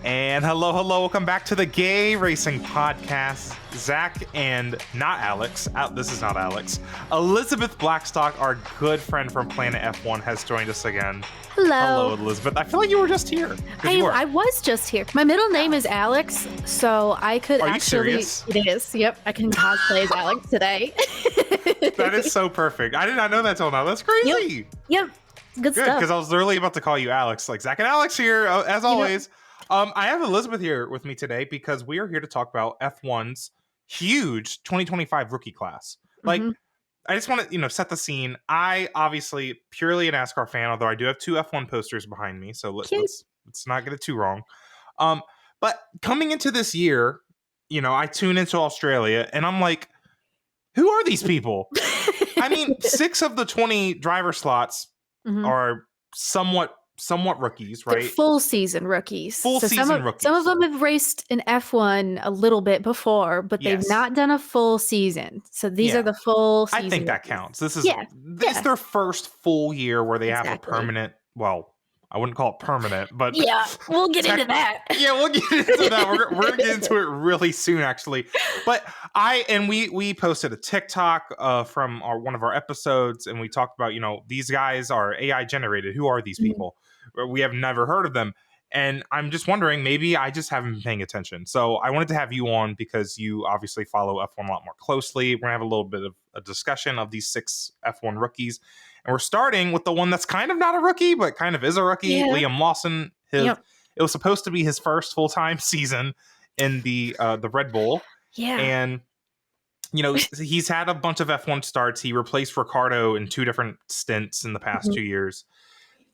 And hello, welcome back to the Gay Racing Podcast. Zach and not Alex, this is not Alex, Elizabeth Blackstock, our good friend from Planet F1, has joined us again. Hello, Elizabeth. I feel like you were just here. I was just here. My middle name is Alex, so I could Are actually. You serious? It is. Yep, I can cosplay as Alex today. That is so perfect. I did not know that till now. That's crazy. Yep. Good stuff. Because I was literally about to call you Alex, like Zach and Alex here, as always. I have Elizabeth here with me today because we are here to talk about F1's huge 2025 rookie class. Like, I just want to, set the scene. I obviously purely a NASCAR fan, although I do have two F1 posters behind me, so let's not get it too wrong. But coming into this year, I tune into Australia and I'm like, who are these people? I mean, 6 of the 20 driver slots are somewhat rookies, right? They're full season rookies. Rookies. Some of them have raced in F1 a little bit before, but they've not done a full season. So these are the full season. I think that counts. This is their first full year where they have a permanent, well, I wouldn't call it permanent, but yeah, we'll get into that. Yeah, we'll get into that. We're gonna get into it really soon, actually. But we posted a TikTok from one of our episodes, and we talked about these guys are AI generated. Who are these people? We have never heard of them, and I'm just wondering, maybe I just haven't been paying attention. So I wanted to have you on because you obviously follow F1 a lot more closely. We're gonna have a little bit of a discussion of these 6 F1 rookies. And we're starting with the one that's kind of not a rookie, but kind of is a rookie, Liam Lawson. It was supposed to be his first full-time season in the Red Bull. Yeah. And, he's had a bunch of F1 starts. He replaced Ricciardo in 2 different stints in the past 2 years.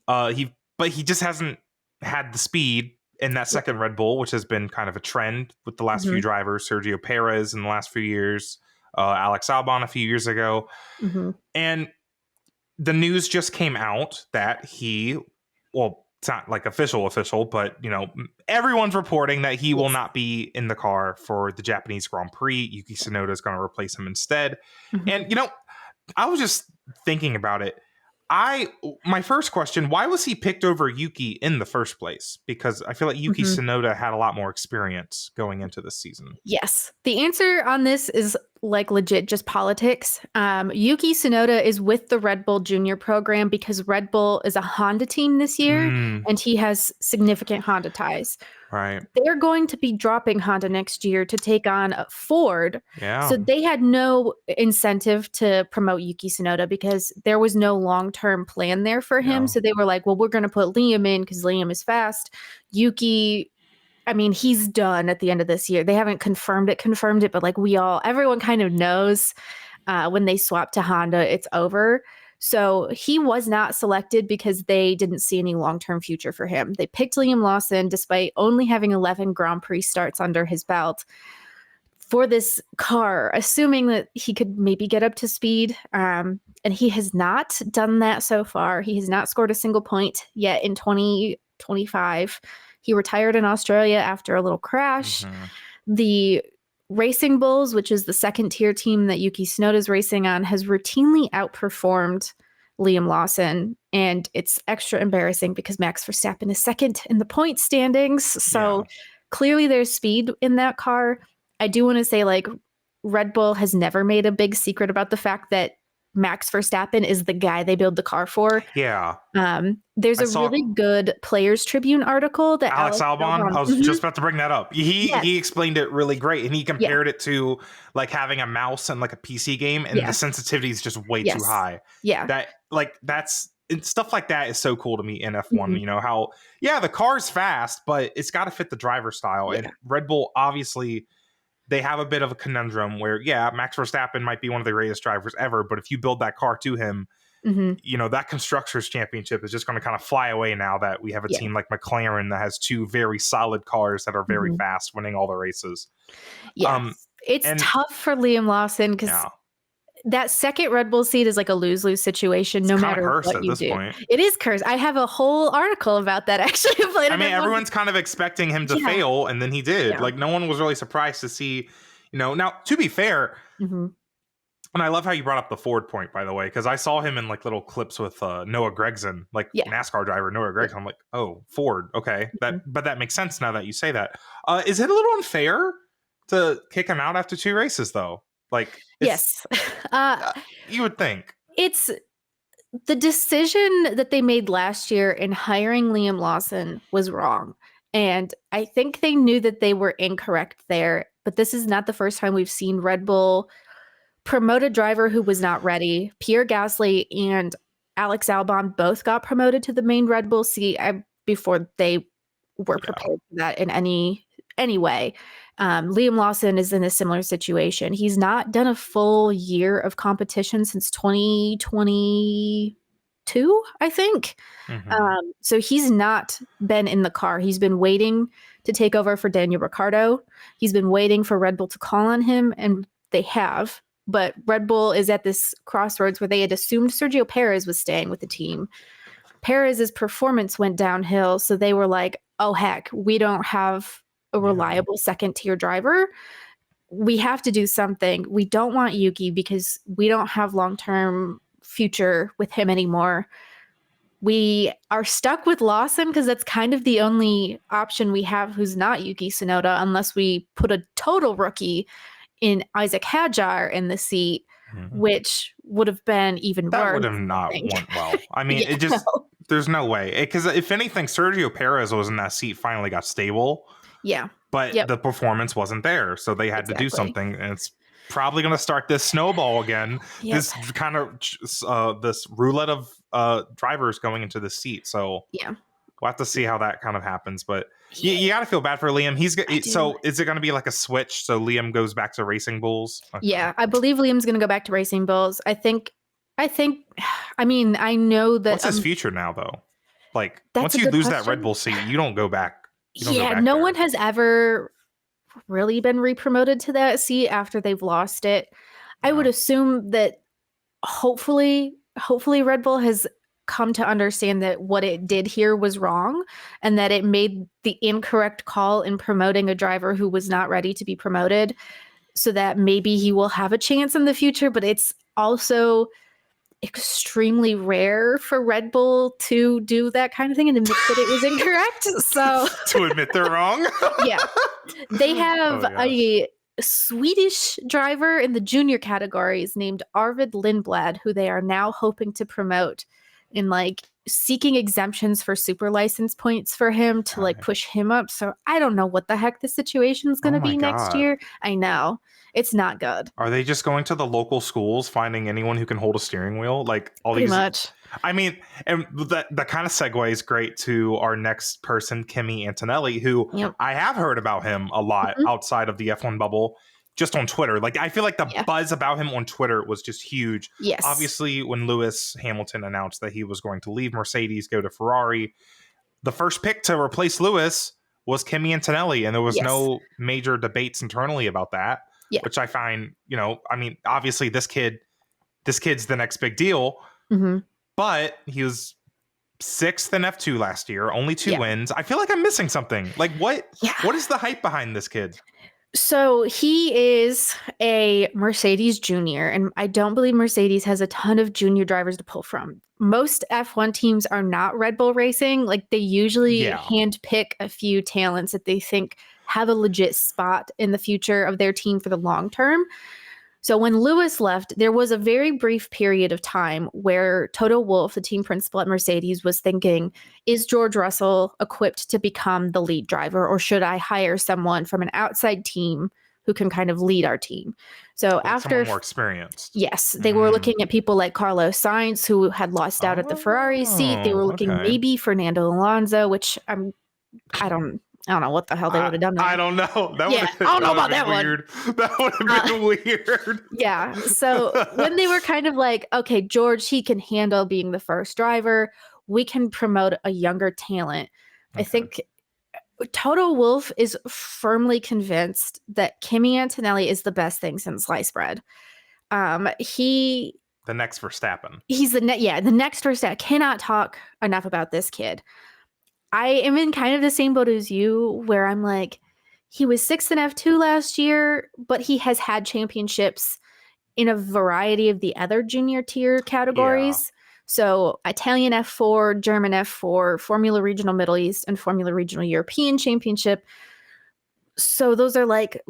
But he just hasn't had the speed in that second Red Bull, which has been kind of a trend with the last few drivers. Sergio Perez in the last few years, Alex Albon a few years ago. And the news just came out that it's not like official, but everyone's reporting that he will not be in the car for the Japanese Grand Prix. Yuki Tsunoda is going to replace him instead. And I was just thinking about it. My first question, why was he picked over Yuki in the first place? Because I feel like Yuki Tsunoda had a lot more experience going into this season. Yes. The answer on this is like legit just politics. Yuki Tsunoda is with the Red Bull Junior program because Red Bull is a Honda team this year and he has significant Honda ties. Right. They're going to be dropping Honda next year to take on Ford. Yeah. So they had no incentive to promote Yuki Tsunoda because there was no long-term plan there for him. Yeah. So they were like, well, we're going to put Liam in because Liam is fast. Yuki, I mean, he's done at the end of this year. They haven't confirmed it, but like everyone kind of knows when they swap to Honda, it's over. So he was not selected because they didn't see any long-term future for him. They picked Liam Lawson despite only having 11 Grand Prix starts under his belt for this car, assuming that he could maybe get up to speed. And he has not done that so far. He has not scored a single point yet in 2025. He retired in Australia after a little crash. The Racing Bulls, which is the second tier team that Yuki Tsunoda is racing on, has routinely outperformed Liam Lawson. And it's extra embarrassing because Max Verstappen is second in the point standings. So clearly there's speed in that car. I do want to say, like, Red Bull has never made a big secret about the fact that Max Verstappen is the guy they build the car for. Yeah. There's a really good Players Tribune article that Alex Albon. I was just about to bring that up. He explained it really great, and he compared it to like having a mouse and like a PC game, and the sensitivity is just way too high. Yeah. That's stuff like that is so cool to me in F1. You know how the car's fast, but it's got to fit the driver style, and Red Bull obviously. They have a bit of a conundrum where, Max Verstappen might be one of the greatest drivers ever, but if you build that car to him, that Constructors Championship is just going to kind of fly away now that we have a team like McLaren that has 2 very solid cars that are very fast, winning all the races. It's tough for Liam Lawson because that second Red Bull seat is like a lose-lose situation no matter what you do. Point. It is cursed. I have a whole article about that actually. I mean, everyone's kind of expecting him to fail, and then he did. Yeah. Like, no one was really surprised to see, Now, to be fair, And I love how you brought up the Ford point, by the way, because I saw him in like little clips with Noah Gregson, like Yeah. NASCAR driver Noah Gregson. I'm like, oh, Ford, okay, Mhm. but that makes sense now that you say that. Is it a little unfair to kick him out after 2 races, though? Like, Yes. Uh, you would think. it's the decision that they made last year in hiring Liam Lawson was wrong. And I think they knew that they were incorrect there. But this is not the first time we've seen Red Bull promote a driver who was not ready. Pierre Gasly and Alex Albon both got promoted to the main Red Bull seat before they were prepared for that in any way. Liam Lawson is in a similar situation. He's not done a full year of competition since 2022, I think. So he's not been in the car. He's been waiting to take over for Daniel Ricciardo. He's been waiting for Red Bull to call on him, and they have. But Red Bull is at this crossroads where they had assumed Sergio Perez was staying with the team. Perez's performance went downhill, so they were like, oh, heck, we don't have a reliable second-tier driver. We have to do something. We don't want Yuki because we don't have long-term future with him anymore. We are stuck with Lawson because that's kind of the only option we have who's not Yuki Tsunoda, unless we put a total rookie in Isack Hadjar in the seat, which would have been even worse. That would have not went well. I mean, it just, there's no way. Because if anything, Sergio Perez was in that seat, finally got stable. Yeah. But the performance wasn't there. So they had to do something. And it's probably going to start this snowball again. This kind of, this roulette of drivers going into the seat. So we'll have to see how that kind of happens. But you got to feel bad for Liam. So is it going to be like a switch? So Liam goes back to Racing Bulls? Okay. Yeah, I believe Liam's going to go back to Racing Bulls. I mean, I know that. What's his future now, though? Like, once That's you a good lose that question. Red Bull seat, you don't go back. No one has ever really been re-promoted to that seat after they've lost it. I would assume that hopefully Red Bull has come to understand that what it did here was wrong and that it made the incorrect call in promoting a driver who was not ready to be promoted, so that maybe he will have a chance in the future. But it's also extremely rare for Red Bull to do that kind of thing and admit that it was incorrect. So to admit they're wrong. Yeah. They have a Swedish driver in the junior categories named Arvid Lindblad, who they are now hoping to promote in like seeking exemptions for super license points for him to like push him up. So I don't know what the heck the situation is going to be next year. I know. It's not good. Are they just going to the local schools, finding anyone who can hold a steering wheel? Like all Pretty these. Much. I mean, and that kind of segues great to our next person, Kimi Antonelli, who I have heard about him a lot outside of the F1 bubble, just on Twitter. Like I feel like the buzz about him on Twitter was just huge. Yes. Obviously, when Lewis Hamilton announced that he was going to leave Mercedes, go to Ferrari, the first pick to replace Lewis was Kimi Antonelli, and there was no major debates internally about that. Yeah. Which I find, I mean, obviously this kid's the next big deal, but he was 6th in F2 last year, only 2 wins. I feel like I'm missing something. Like what is the hype behind this kid? So he is a Mercedes junior, and I don't believe Mercedes has a ton of junior drivers to pull from. Most F1 teams are not Red Bull Racing. Like they usually handpick a few talents that they think have a legit spot in the future of their team for the long term. So when Lewis left, there was a very brief period of time where Toto Wolff, the team principal at Mercedes, was thinking, is George Russell equipped to become the lead driver, or should I hire someone from an outside team who can kind of lead our team? So after someone more experienced. Yes, they were looking at people like Carlos Sainz, who had lost out at the Ferrari seat. They were looking maybe Fernando Alonso, which I don't know what the hell they would have done. I don't know. I don't know about that weird. That would have been weird. Yeah. So when they were kind of like, okay, George, he can handle being the first driver. We can promote a younger talent. Okay. I think Toto Wolff is firmly convinced that Kimi Antonelli is the best thing since sliced bread. The next Verstappen. He's the next Verstappen. Cannot talk enough about this kid. I am in kind of the same boat as you, where I'm like, he was 6th in F2 last year, but he has had championships in a variety of the other junior tier categories. So Italian F4, German F4, Formula Regional Middle East, and Formula Regional European Championship. So those are like,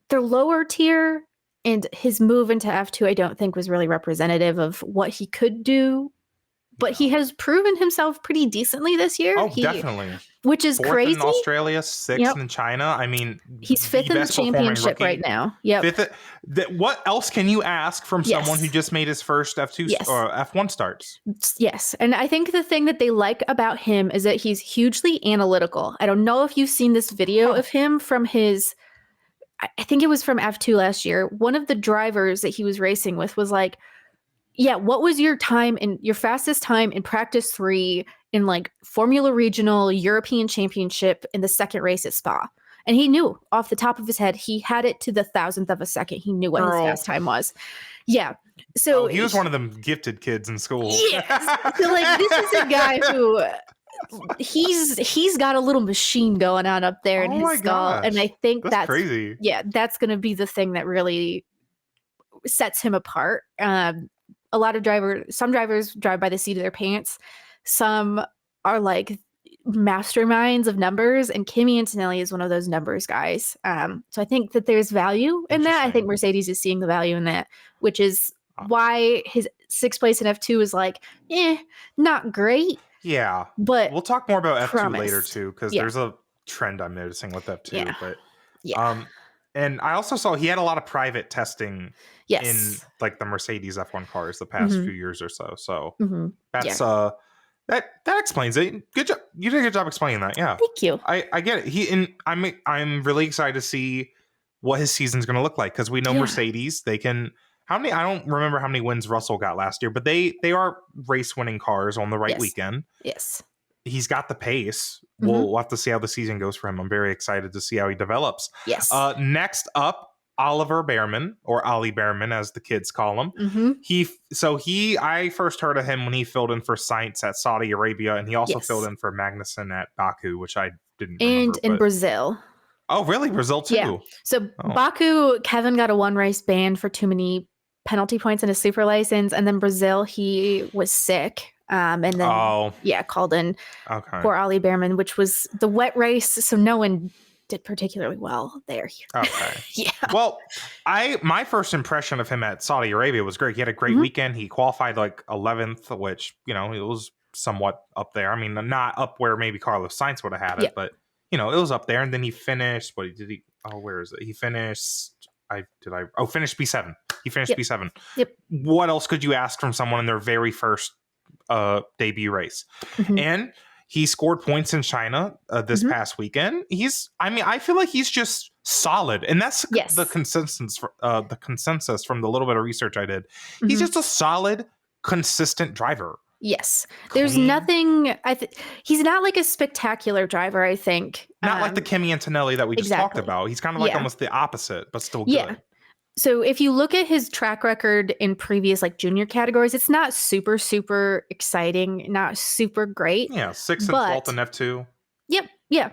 they're lower tier, and his move into F2 I don't think was really representative of what he could do. But he has proven himself pretty decently this year. Oh, definitely. Which is 4th crazy. in Australia, 6th in China. I mean, he's 5th in the championship right now. Yep. What else can you ask from someone who just made his first F2 or F1 starts? Yes. And I think the thing that they like about him is that he's hugely analytical. I don't know if you've seen this video of him from his, I think it was from F2 last year. One of the drivers that he was racing with was like, yeah, what was your time in your fastest time in practice 3 in like Formula Regional European Championship in the second race at Spa? And he knew off the top of his head, he had it to the 1,000th of a second. He knew what his fast time was. Yeah. So he was one of them gifted kids in school. Yeah. So like this is a guy who he's got a little machine going on up there in his skull. And I think that's crazy. Yeah, that's gonna be the thing that really sets him apart. Some drivers drive by the seat of their pants. Some are like masterminds of numbers, and Kimi Antonelli is one of those numbers guys. So I think that there's value in that. I think Mercedes is seeing the value in that, which is why his 6th place in F2 is like, not great. Yeah. But we'll talk more about F2 later too, because there's a trend I'm noticing with F2. But and I also saw he had a lot of private testing in like the Mercedes F1 cars the past few years or so. So that's that explains it. Good job. You did a good job explaining that. Yeah. Thank you. I get it. I'm really excited to see what his season's going to look like, because we know Mercedes, they can. I don't remember how many wins Russell got last year, but they are race winning cars on the right weekend. Yes. He's got the pace. We'll have to see how the season goes for him. I'm very excited to see how he develops. Yes. Next up, Oliver Bearman, or Ollie Bearman, as the kids call him. I first heard of him when he filled in for Sainz at Saudi Arabia, and he also filled in for Magnussen at Baku, which I didn't remember. And in Brazil. Oh, really? Brazil too? Yeah. So Baku, Kevin got a 1 race ban for too many penalty points in his super license, and then Brazil, he was sick. And then, called in for Ollie Bearman, which was the wet race. So no one did particularly well there. Okay. Well, my first impression of him at Saudi Arabia was great. He had a great weekend. He qualified like 11th, which, it was somewhat up there. I mean, not up where maybe Carlos Sainz would have had it, but, it was up there. And then he finished, where is it? He finished, finished P7. He finished P7. Yep. What else could you ask from someone in their very first debut race? And he scored points in China this past weekend. I feel like he's just solid, and that's the consensus from the little bit of research I did. He's just a solid, consistent driver. Yes. There's nothing he's not like a spectacular driver, I think. Not like the Kimi Antonelli that we just talked about. He's kind of like almost the opposite, but still good. Yeah. So if you look at his track record in previous like junior categories, it's not super, super exciting, not super great. Yeah, 6th and 12th in F2. Yep. Yeah.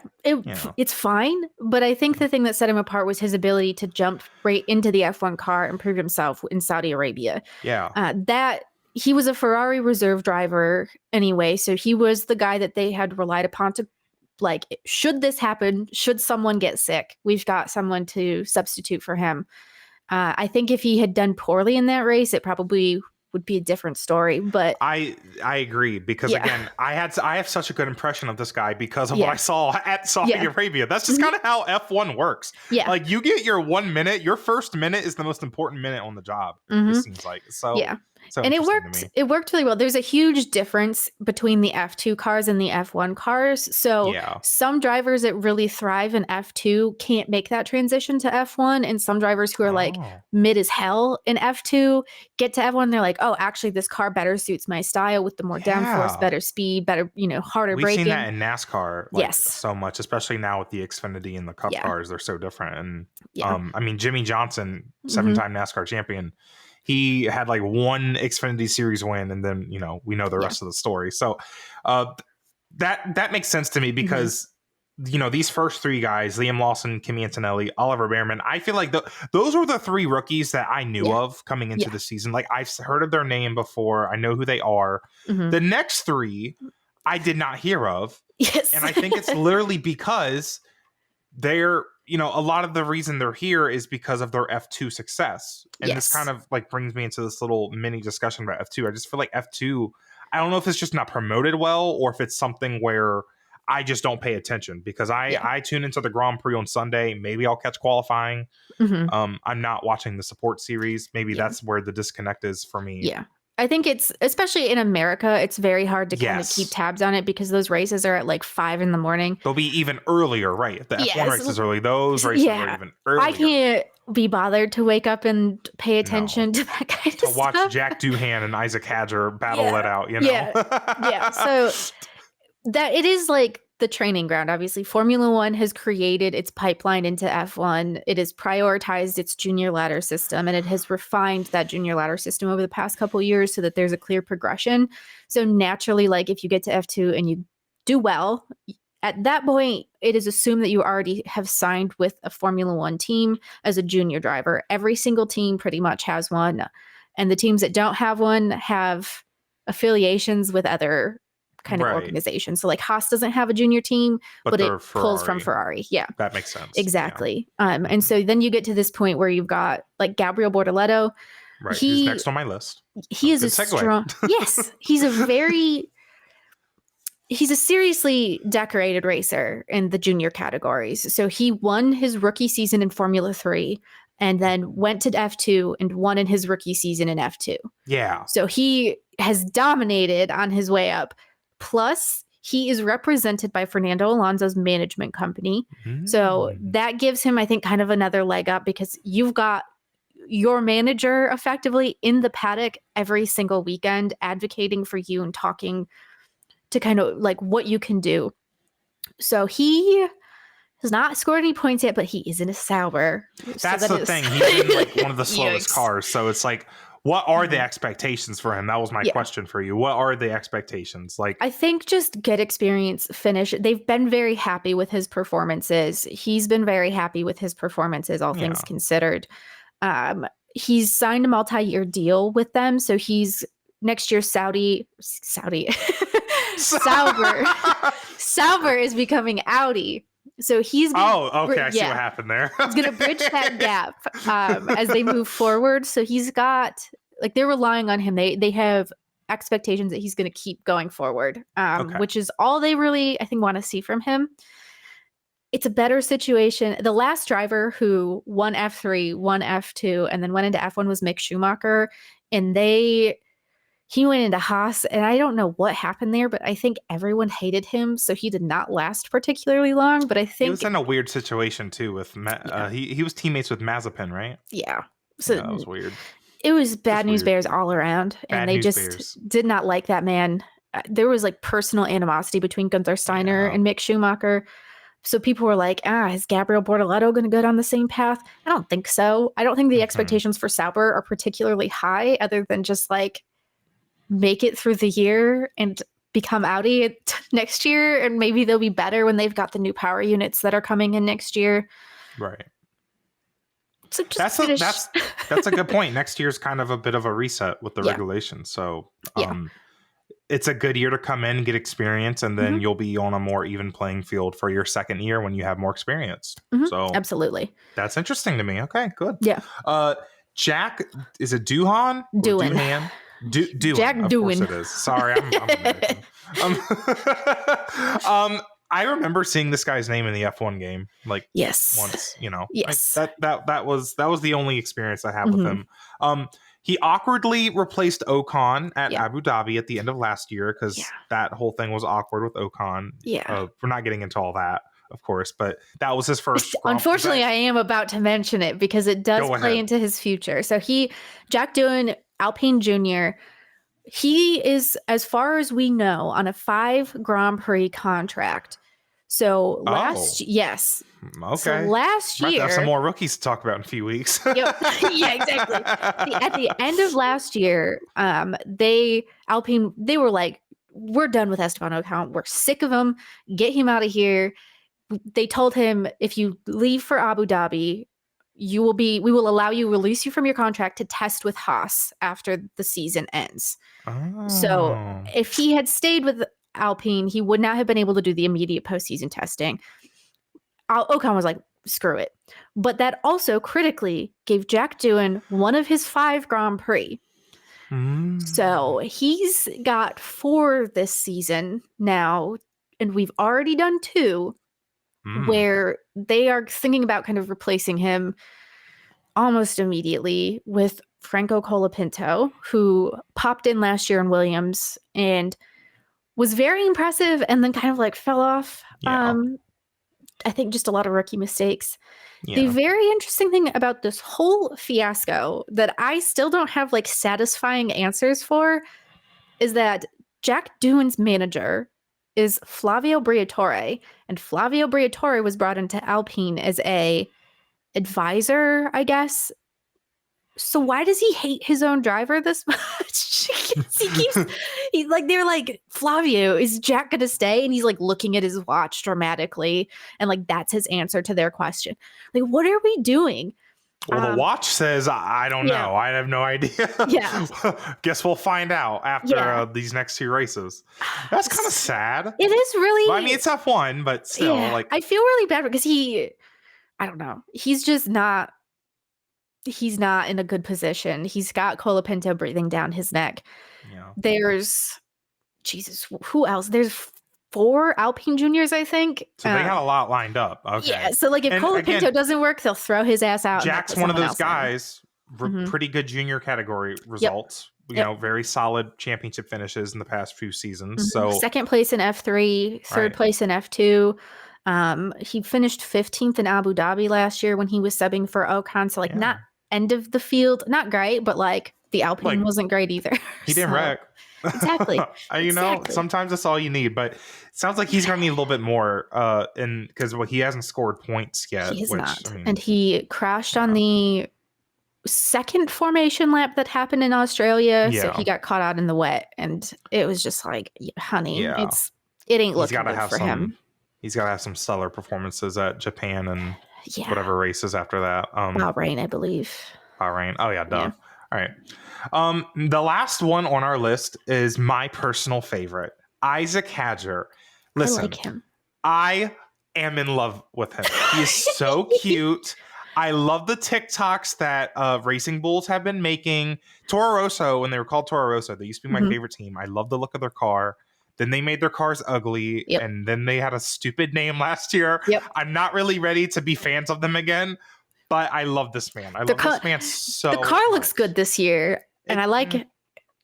It's fine. But I think the thing that set him apart was his ability to jump right into the F1 car and prove himself in Saudi Arabia. Yeah. That he was a Ferrari reserve driver anyway. So he was the guy that they had relied upon to, like, should this happen, should someone get sick, we've got someone to substitute for him. I think if he had done poorly in that race, it probably would be a different story. But I agree, because again, I have such a good impression of this guy because of what I saw at Saudi Arabia. That's just kind of how F1 works. Yeah. Like, you get your 1 minute, your first minute is the most important minute on the job. It seems like. So So and it worked really well. There's a huge difference between the F2 cars and the F1 cars. So some drivers that really thrive in F2 can't make that transition to F1. And some drivers who are like mid as hell in F2 get to F1. They're like, oh, actually this car better suits my style with the more downforce, better speed, better, harder braking. We've seen that in NASCAR so much, especially now with the Xfinity and the Cup cars. They're so different. And I mean, Jimmy Johnson, 7-time NASCAR champion, he had like one Xfinity Series win, and then we know the rest of the story. So that makes sense to me, because these first three guys, Liam Lawson, Kimi Antonelli, Oliver Bearman, I feel like those were the three rookies that I knew of coming into the season. Like, I've heard of their name before. I know who they are. The next three, I did not hear of. Yes. And I think it's literally because they're, a lot of the reason they're here is because of their F2 success. And this kind of like brings me into this little mini discussion about F2. I just feel like F2, I don't know if it's just not promoted well or if it's something where I just don't pay attention because I tune into the Grand Prix on Sunday. Maybe I'll catch qualifying. I'm not watching the support series. Maybe that's where the disconnect is for me. Yeah. I think it's, especially in America, it's very hard to kind of keep tabs on it because those races are at like 5 a.m. They'll be even earlier, right? The F1 races early. Those races are even earlier. I can't be bothered to wake up and pay attention to that kind of stuff. To watch Jack Doohan and Isack Hadjar battle it out, Yeah. So that it is like the training ground. Obviously, Formula One has created its pipeline into F1. It has prioritized its junior ladder system, and it has refined that junior ladder system over the past couple of years so that there's a clear progression. So naturally, like if you get to F2 and you do well, at that point, it is assumed that you already have signed with a Formula One team as a junior driver. Every single team pretty much has one. And the teams that don't have one have affiliations with other kind of organization. So like Haas doesn't have a junior team, but it pulls from Ferrari. Yeah. That makes sense. Exactly. Yeah. And so then you get to this point where you've got like Gabriel Bortoleto. Right. He's next on my list. He is a strong. Yes. He's a seriously decorated racer in the junior categories. So he won his rookie season in Formula 3 and then went to F2 and won in his rookie season in F2. Yeah. So he has dominated on his way up. Plus, he is represented by Fernando Alonso's management company. So that gives him, I think, kind of another leg up because you've got your manager effectively in the paddock every single weekend advocating for you and talking to kind of like what you can do. So he has not scored any points yet, but he is in a Sauber. That's the thing. He's in like one of the slowest cars. So it's like, what are the expectations for him? That was my question for you. What are the expectations? Like, I think just get experience, finish. They've been very happy with his performances. He's been very happy with his performances, all things considered. He's signed a multi-year deal with them. So he's next year Sauber. Sauber is becoming Audi. So he's okay. I see what happened there. He's going to bridge that gap as they move forward. So he's got like they're relying on him. They have expectations that he's going to keep going forward, which is all they really I think want to see from him. It's a better situation. The last driver who won F3, won F2, and then went into F1 was Mick Schumacher, and he went into Haas, and I don't know what happened there, but I think everyone hated him, so he did not last particularly long. But I think he was in a weird situation too with he was teammates with Mazepin, right? Yeah, so that was weird. It was bad news bears all around, and they just did not like that man. There was like personal animosity between Gunther Steiner and Mick Schumacher. So people were like, is Gabriel Bortoleto going to go down the same path? I don't think so. I don't think the expectations for Sauber are particularly high, other than just like make it through the year and become Audi next year. And maybe they'll be better when they've got the new power units that are coming in next year. Right. So that's a good point. Next year's kind of a bit of a reset with the regulations. So it's a good year to come in, get experience, and then you'll be on a more even playing field for your second year when you have more experience. So absolutely. That's interesting to me. Okay, good. Yeah. Jack, is it Doohan? Doohan. Jack Doohan. Of course it is. Sorry, I'm American. I remember seeing this guy's name in the F1 game, like once, Yes. Like that was the only experience I had with him. He awkwardly replaced Ocon at Abu Dhabi at the end of last year because that whole thing was awkward with Ocon. Yeah. We're not getting into all that, of course, but that was his first. Unfortunately, I am about to mention it because it does play into his future. So Jack Doohan, Alpine Jr., he is, as far as we know, on a 5 Grand Prix contract. So yes. Okay. So last year, have some more rookies to talk about in a few weeks. Yeah, exactly. At the end of last year, Alpine were like, we're done with Esteban Ocon. We're sick of him. Get him out of here. they told him, if you leave for Abu Dhabi, we will release you from your contract to test with Haas after the season ends. So if he had stayed with Alpine, he would not have been able to do the immediate postseason testing. Ocon was like, screw it. But that also critically gave Jack Doohan one of his 5 Grand Prix. So he's got 4 this season now, and we've already done 2 where they are thinking about kind of replacing him almost immediately with Franco Colapinto, who popped in last year in Williams and was very impressive and then kind of like fell off. Yeah. I think just a lot of rookie mistakes. Yeah. The very interesting thing about this whole fiasco that I still don't have like satisfying answers for is that Jack Doohan's manager is Flavio Briatore, and Flavio Briatore was brought into Alpine as a advisor, I guess. So why does he hate his own driver this much? They're like, Flavio, is Jack gonna stay? And he's like looking at his watch dramatically, and like that's his answer to their question. Like, what are we doing? Well, the watch says, I don't know. I have no idea. Yeah. Guess we'll find out after these next 2 races. That's kind of sad. It is really. Well, I mean, it's F1, but still, like, I feel really bad because I don't know. He's just not. He's not in a good position. He's got Colapinto breathing down his neck. Yeah. There's, Jesus, who else? There's 4 Alpine juniors, I think. So they got a lot lined up. Okay. Yeah. So like if Colapinto doesn't work, they'll throw his ass out. Jack's one of those guys. Pretty good junior category results. Yep. You know, very solid championship finishes in the past few seasons. So 2nd place in F3, 3rd place in F2. He finished 15th in Abu Dhabi last year when he was subbing for Ocon. So like not end of the field, not great, but like the Alpine wasn't great either. He didn't wreck. Exactly. You know, sometimes that's all you need, but it sounds like he's gonna need a little bit more because he hasn't scored points yet. He is not. I mean, and he crashed on the 2nd formation lap that happened in Australia. So he got caught out in the wet, and it was just like, honey, it ain't looking good for him. He's got to have some stellar performances at Japan and whatever races after that. Bahrain, I believe. Bahrain. Oh, yeah, duh. All right. The last one on our list is my personal favorite, Isack Hadjar. Listen, I like him. I am in love with him. He is so cute. I love the TikToks that Racing Bulls have been making. Toro Rosso, when they were called Toro Rosso, they used to be my favorite team. I love the look of their car. Then they made their cars ugly, and then they had a stupid name last year. I'm not really ready to be fans of them again, but I love this man. I love this man so much. The car looks good this year, and I like it.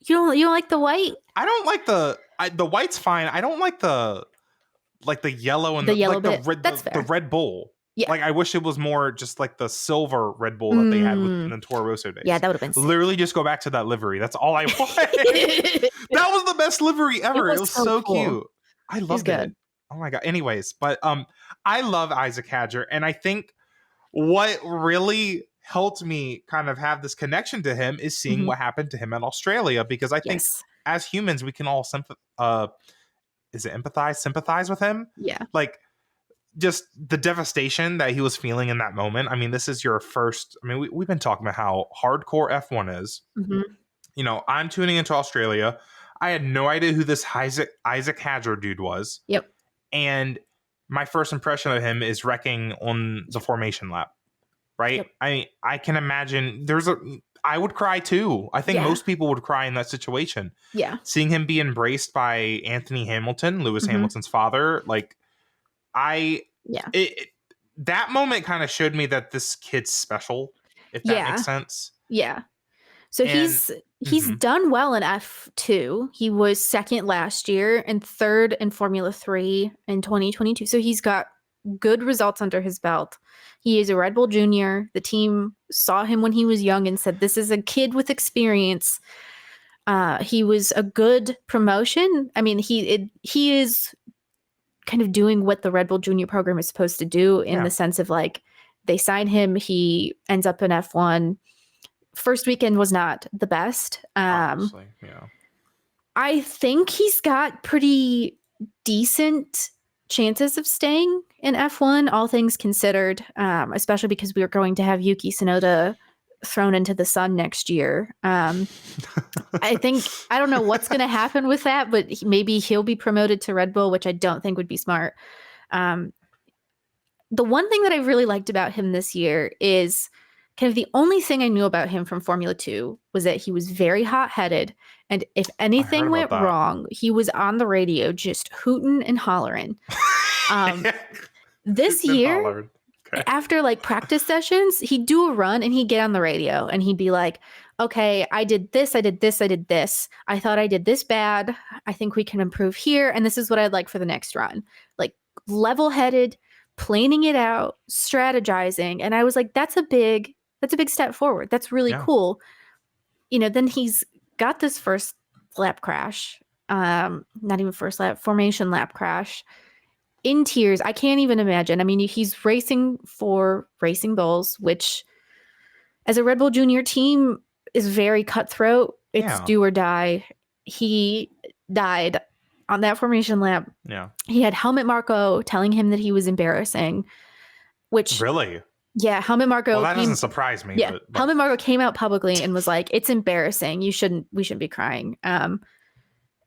You don't like the white? I don't like the white's fine. I don't like the yellow and the yellow bit. The Red Bull. Yeah. Like, I wish it was more just like the silver Red Bull that they had in the Toro Rosso days. Yeah, that would have been literally just go back to that livery. That's all I want. That was the best livery ever. It was so cool. Cute. I loved it. Oh my God. Anyways, but I love Isack Hadjar, and I think what really helped me kind of have this connection to him is seeing what happened to him in Australia, because I think as humans we can all sympathize with him. Yeah. Like, just the devastation that he was feeling in that moment. I mean, this is your first. I mean, we've been talking about how hardcore F1 is. You know, I'm tuning into Australia. I had no idea who this Isack Hadjar dude was. Yep. And my first impression of him is wrecking on the formation lap. Right. Yep. I can imagine I would cry too. I think most people would cry in that situation. Yeah. Seeing him be embraced by Anthony Hamilton, Lewis Hamilton's father, like. That moment kind of showed me that this kid's special, if that makes sense. Yeah. So he's done well in F2. He was 2nd last year and 3rd in Formula 3 in 2022. So he's got good results under his belt. He is a Red Bull junior. The team saw him when he was young and said, this is a kid with experience. He was a good promotion. I mean, he is kind of doing what the Red Bull Junior program is supposed to do in the sense of like they sign him, he ends up in F1. First weekend was not the best. I think he's got pretty decent chances of staying in F1, all things considered, especially because we are going to have Yuki Tsunoda thrown into the sun next year. I don't know what's going to happen with that, but maybe he'll be promoted to Red Bull, which I don't think would be smart. The one thing that I really liked about him this year is kind of the only thing I knew about him from Formula 2 was that he was very hot-headed, and if anything went wrong, he was on the radio just hooting and hollering. This year, after like practice sessions, he'd do a run and he'd get on the radio and he'd be like, okay, I did this, I did this, I did this. I thought I did this bad. I think we can improve here, and this is what I'd like for the next run. Like level-headed, planning it out, strategizing. And I was like, that's a big step forward. That's really cool. You know, then he's got this first lap crash, not even first lap, formation lap crash, in tears. I can't even imagine. I mean, he's racing for Racing Bulls, which as a Red Bull Junior team is very cutthroat. It's do or die. He died on that formation lap. Yeah. He had Helmut Marko telling him that he was embarrassing, which really? Yeah, Helmut Marko. Well, that doesn't surprise me. Yeah, but Helmut Marko came out publicly and was like, "It's embarrassing. We shouldn't be crying."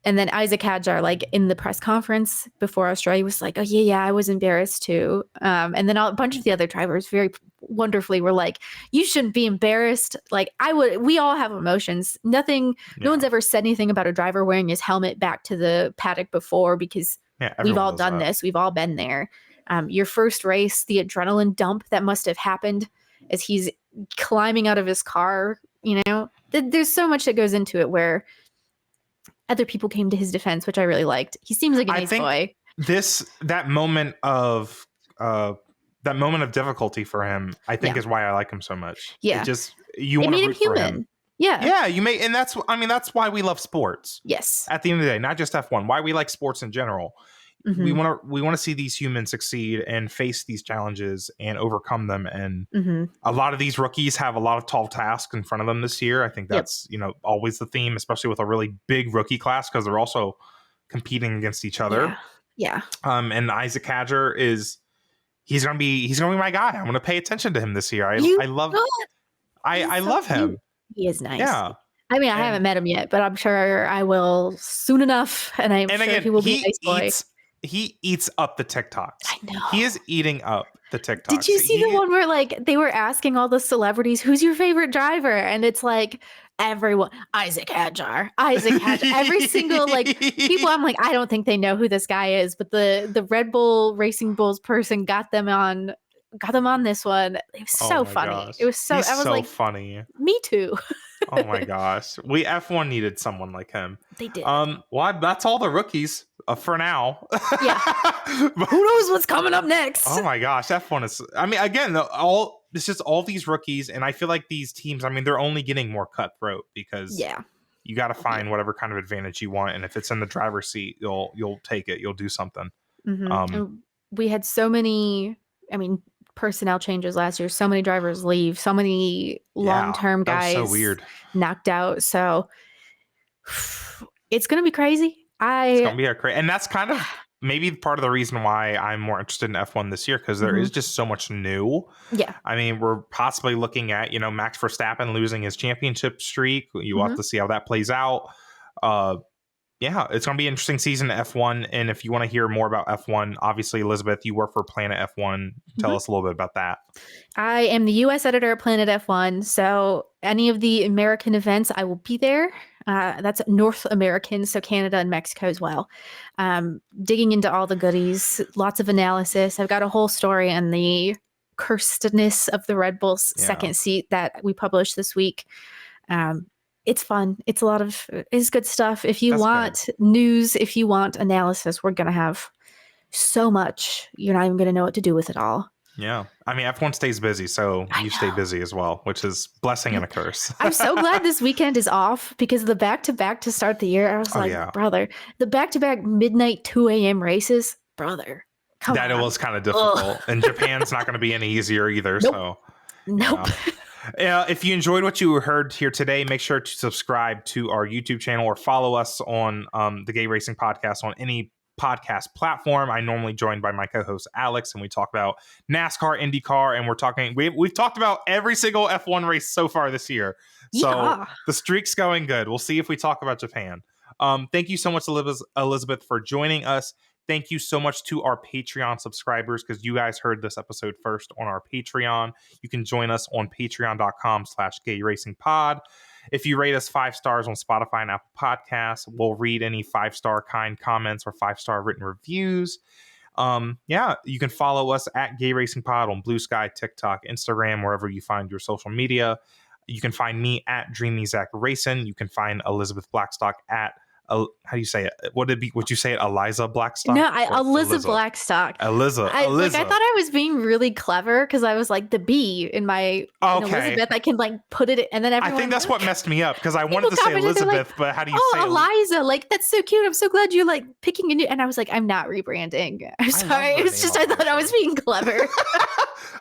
And then Isack Hadjar, like in the press conference before Australia, was like, "Oh yeah, I was embarrassed too." And then a bunch of the other drivers very wonderfully were like, "You shouldn't be embarrassed." Like we all have emotions. No one's ever said anything about a driver wearing his helmet back to the paddock before, because we've all done this. We've all been there. Your first race, the adrenaline dump that must have happened as he's climbing out of his car, you know, there's so much that goes into it where other people came to his defense, which I really liked. He seems like a nice boy. That moment of difficulty for him, I think is why I like him so much. Yeah. You want to root for him. Yeah. Yeah, you may, and that's why we love sports. Yes. At the end of the day, not just F1, why we like sports in general. Mm-hmm. We want to see these humans succeed and face these challenges and overcome them. And a lot of these rookies have a lot of tall tasks in front of them this year. I think that's always the theme, especially with a really big rookie class, because they're also competing against each other. Yeah. And Isack Hadjar he's gonna be my guy. I'm gonna pay attention to him this year. I love him. He is nice. Yeah. I mean, I haven't met him yet, but I'm sure I will soon enough. And I'm sure again, he will be a nice boy. He eats up the TikToks. I know. He is eating up the TikToks. Did you see the one where like they were asking all the celebrities, who's your favorite driver? And it's like everyone, Isack Hadjar. Every single like people, I'm like, I don't think they know who this guy is, but the Red Bull Racing Bulls person got them on this one. It was so funny. Gosh. It was so He's I was so like, funny. Me too. Oh my gosh. F1 needed someone like him. They did. Well, that's all the rookies for now. Yeah. Who knows what's coming up next? Oh my gosh. F1 is, I mean, again, it's just all these rookies. And I feel like these teams, I mean, they're only getting more cutthroat because you got to find whatever kind of advantage you want. And if it's in the driver's seat, you'll take it. You'll do something. And we had so many, personnel changes last year, so many drivers leave, so many long-term guys so weird. Knocked out. So it's going to be crazy. It's going to be crazy. And that's kind of maybe part of the reason why I'm more interested in F1 this year, because there is just so much new. Yeah. I mean, we're possibly looking at, Max Verstappen losing his championship streak. You have to see how that plays out. It's going to be an interesting season at F1. And if you want to hear more about F1, obviously, Elizabeth, you work for Planet F1. Tell us a little bit about that. I am the U.S. editor at Planet F1. So any of the American events, I will be there. That's North American, so Canada and Mexico as well. Digging into all the goodies, lots of analysis. I've got a whole story on the cursedness of the Red Bull's second seat that we published this week. It's fun. It's good stuff. If you want news, if you want analysis, we're going to have so much. You're not even going to know what to do with it all. Yeah. I mean, F1 stays busy, so you stay busy as well, which is blessing and a curse. I'm so glad this weekend is off, because the back-to-back to start the year, I was brother, the back-to-back midnight 2 a.m. races, brother. Come on. It was kind of difficult. And Japan's not going to be any easier either. Nope. Nope. If you enjoyed what you heard here today, make sure to subscribe to our YouTube channel or follow us on the Gay Racing Podcast on any podcast platform. I'm normally joined by my co-host Alex, and we talk about NASCAR, IndyCar, and we've talked about every single F1 race so far this year. So the streak's going good. We'll see if we talk about Japan. Thank you so much, Elizabeth, for joining us. Thank you so much to our Patreon subscribers, because you guys heard this episode first on our Patreon. You can join us on patreon.com/gayracingpod. If you rate us 5 stars on Spotify and Apple Podcasts, we'll read any 5-star kind comments or 5-star written reviews. You can follow us at Gay Racing Pod on Blue Sky, TikTok, Instagram, wherever you find your social media. You can find me at Dreamy Zack Racing. You can find Elizabeth Blackstock at how do you say it? Would you say it Eliza Blackstock? No, Eliza Blackstock. Eliza. I thought I was being really clever because I was like the B in my Elizabeth. I can like put it, and then everyone. I think that's what messed me up, because I wanted to say Elizabeth, like, but how do you say Eliza? Like, that's so cute. I'm so glad you like picking a new. And I was like, I'm not rebranding. I'm sorry. It's just I thought I was being clever.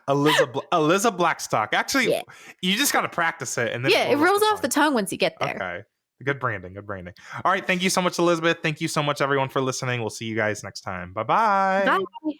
Eliza Blackstock. Actually, you just got to practice it, and then it rolls off the tongue once you get there. Okay. Good branding. All right. Thank you so much, Elizabeth. Thank you so much, everyone, for listening. We'll see you guys next time. Bye-bye. Bye.